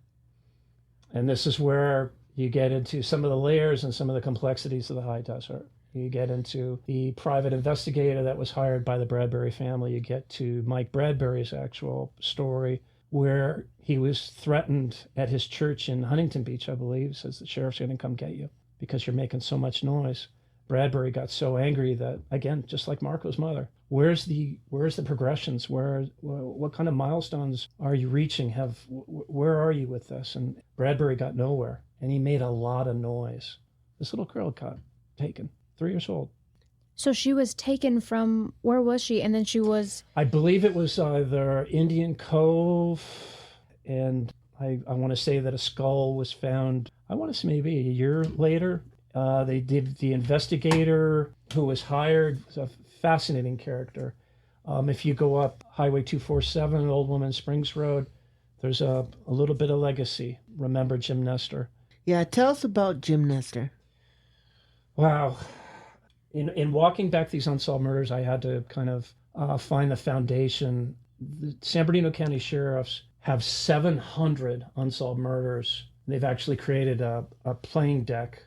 And this is where you get into some of the layers and some of the complexities of the high desert. You get into the private investigator that was hired by the Bradbury family. You get to Mike Bradbury's actual story, where he was threatened at his church in Huntington Beach, I believe. Says the sheriff's going to come get you because you're making so much noise. Bradbury got so angry that, again, just like Marco's mother, where's the progressions? What kind of milestones are you reaching? Where are you with this? And Bradbury got nowhere, and he made a lot of noise. This little girl got taken, 3 years old. So she was taken from, where was she? And then she was... I believe it was either Indian Cove, and I want to say that a skull was found, I want to say maybe a year later. They did the investigator who was hired, was a fascinating character. If you go up Highway 247, Old Woman Springs Road, there's a little bit of legacy. Remember Jim Nestor? Yeah, tell us about Jim Nestor. Wow. In walking back these unsolved murders, I had to kind of find the foundation. The San Bernardino County Sheriffs have 700 unsolved murders. They've actually created a playing deck,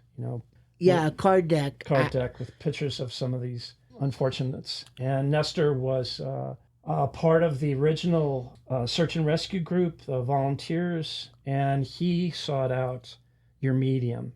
Yeah, a card deck. Deck with pictures of some of these unfortunates. And Nestor was part of the original search and rescue group, the volunteers, and he sought out your medium.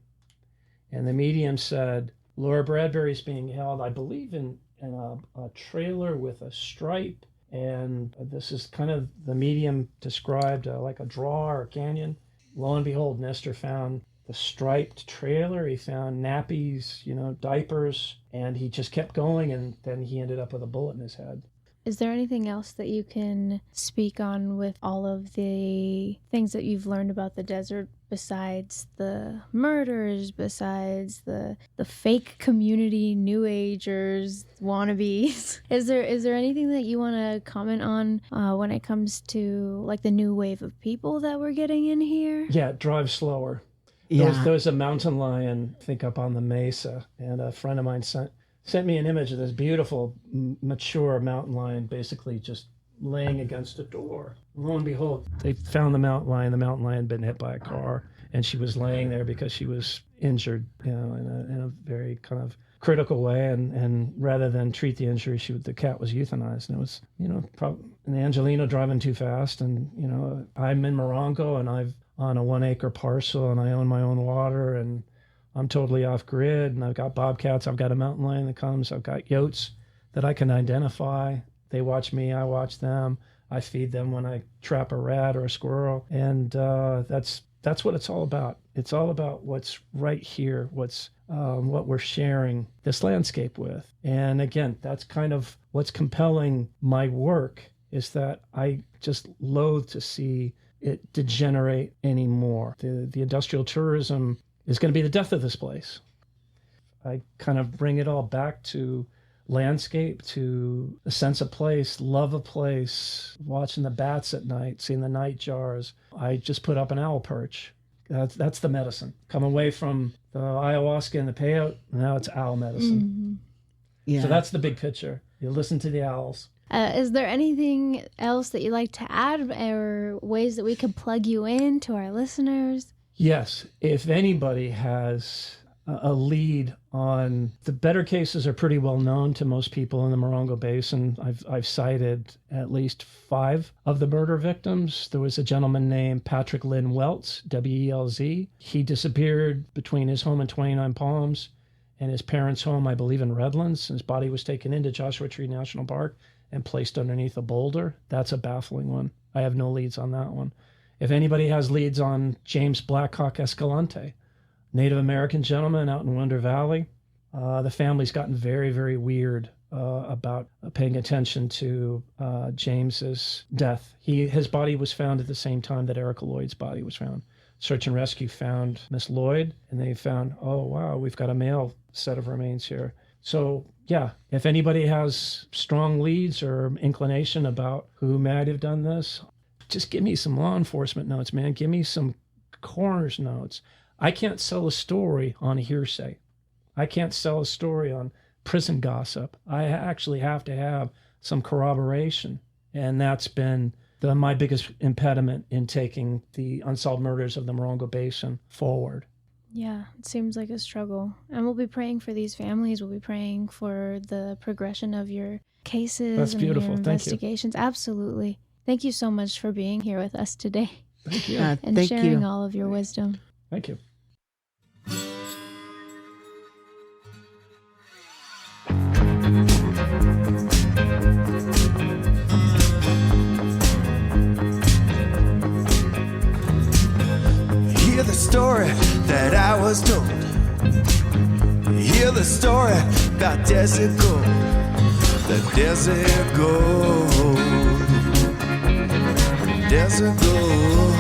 And the medium said, Laura Bradbury's being held, I believe, in a trailer with a stripe. And this is kind of the medium described like a draw or a canyon. Lo and behold, Nestor found the striped trailer. He found nappies, diapers, and he just kept going, and then he ended up with a bullet in his head. Is there anything else that you can speak on with all of the things that you've learned about the desert besides the murders, besides the fake community New Agers wannabes? Is there anything that you want to comment on when it comes to like the new wave of people that we're getting in here? Yeah, drive slower. Yeah. There was a mountain lion, I think, up on the mesa, and a friend of mine sent me an image of this beautiful, mature mountain lion basically just laying against a door. Lo and behold, they found the mountain lion. The mountain lion had been hit by a car, and she was laying there because she was injured, in a very kind of critical way. And rather than treat the injury, the cat was euthanized. And it was, an Angelino driving too fast. And, I'm in Morongo, and I've on a 1-acre parcel, and I own my own water, and I'm totally off grid, and I've got bobcats, I've got a mountain lion that comes, I've got yotes that I can identify. They watch me, I watch them. I feed them when I trap a rat or a squirrel, and that's what it's all about. It's all about what's right here, what we're sharing this landscape with. And again, that's kind of what's compelling my work, is that I just loathe to see it degenerate anymore. The industrial tourism is going to be the death of this place. I kind of bring it all back to landscape, to a sense of place, love of place, watching the bats at night, seeing the night jars. I just put up an owl perch That's the medicine. Come away from the ayahuasca and the peyote, now it's owl medicine. Yeah. So that's the big picture. You listen to the owls. Is there anything else that you'd like to add, or ways that we could plug you in to our listeners? Yes, if anybody has a lead on, the better cases are pretty well known to most people in the Morongo Basin. I've cited at least 5 of the murder victims. There was a gentleman named Patrick Lynn Welts, W-E-L-Z. He disappeared between his home in 29 Palms and his parents' home, I believe, in Redlands. His body was taken into Joshua Tree National Park and placed underneath a boulder. That's a baffling one. I have no leads on that one. If anybody has leads on James Blackhawk Escalante, Native American gentleman out in Wonder Valley, the family's gotten very, very weird about paying attention to James's death. His body was found at the same time that Erica Lloyd's body was found. Search and rescue found Miss Lloyd, and they found, oh, wow, we've got a male set of remains here. So, yeah, if anybody has strong leads or inclination about who might have done this, just give me some law enforcement notes, man. Give me some coroner's notes. I can't sell a story on hearsay. I can't sell a story on prison gossip. I actually have to have some corroboration. And that's been my biggest impediment in taking the unsolved murders of the Morongo Basin forward. Yeah, it seems like a struggle. And we'll be praying for these families. We'll be praying for the progression of your cases. That's and beautiful. your Thank you. investigations. Absolutely. Thank you so much for being here with us today Thank you. Yeah, and thank sharing you. all of your wisdom. Thank you. Hear the story that I was told. Hear the story about desert gold. The desert gold. Desert gold.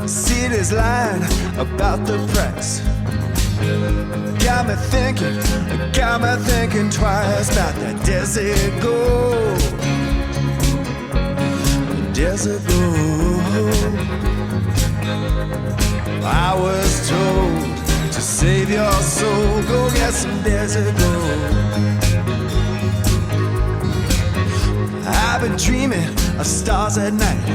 Cities lying about the price. Got me thinking twice about that desert gold. Desert gold. I was told to save your soul, go get some desert gold. I've been dreaming of stars at night.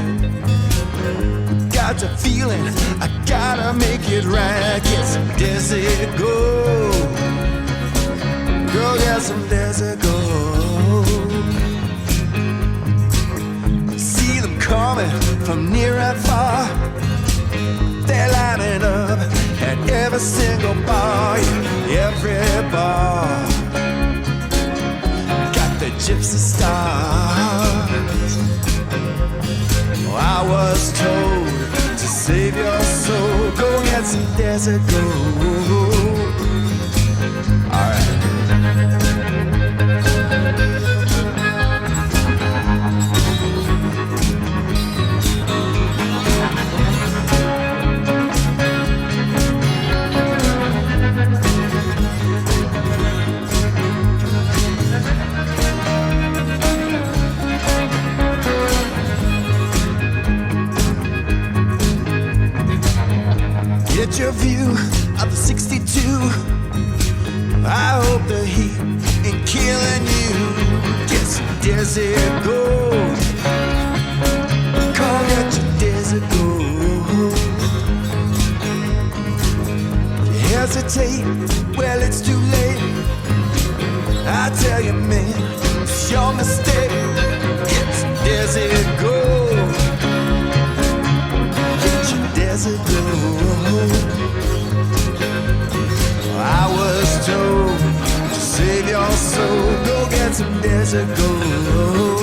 Got a feeling I gotta make it right. Get some desert gold. Go get some desert gold. See them coming from near and far. They're lining up at every single bar, every bar. Got the gypsy stars. I was told to save your soul, go get some desert gold. All right. Get your view of the 62. I hope the heat ain't killing you. Get some desert gold. Come get your desert gold. If you hesitate, well, it's too late. I tell you, man, it's your mistake. Get some desert gold. Get your desert gold. I was told to save your soul, go get some desert gold.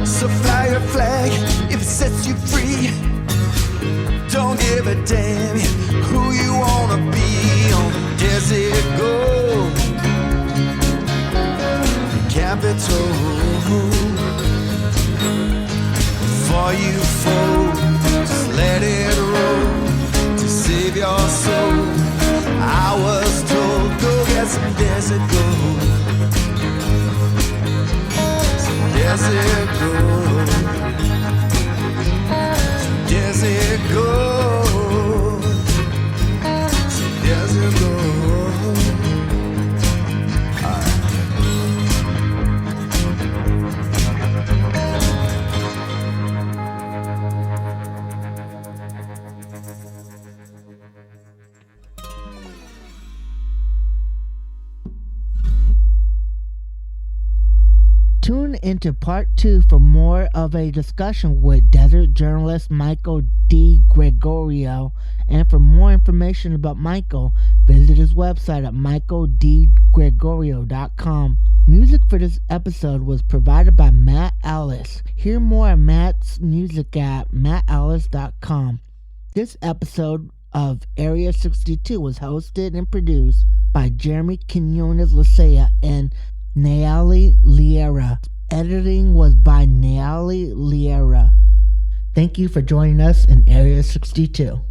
So fly your flag if it sets you free. Don't give a damn who you gold. Years ago. Tune into part 2 for more of a discussion with desert journalist Michael DiGregorio. And for more information about Michael, visit his website at michaeldgregorio.com. Music for this episode was provided by Matt Ellis. Hear more of Matt's music at mattellis.com. This episode of Area 62 was hosted and produced by Jeremy Quinones-Lasea and Nayeli Liera. Editing was by Nayeli Liera. Thank you for joining us in Area 62.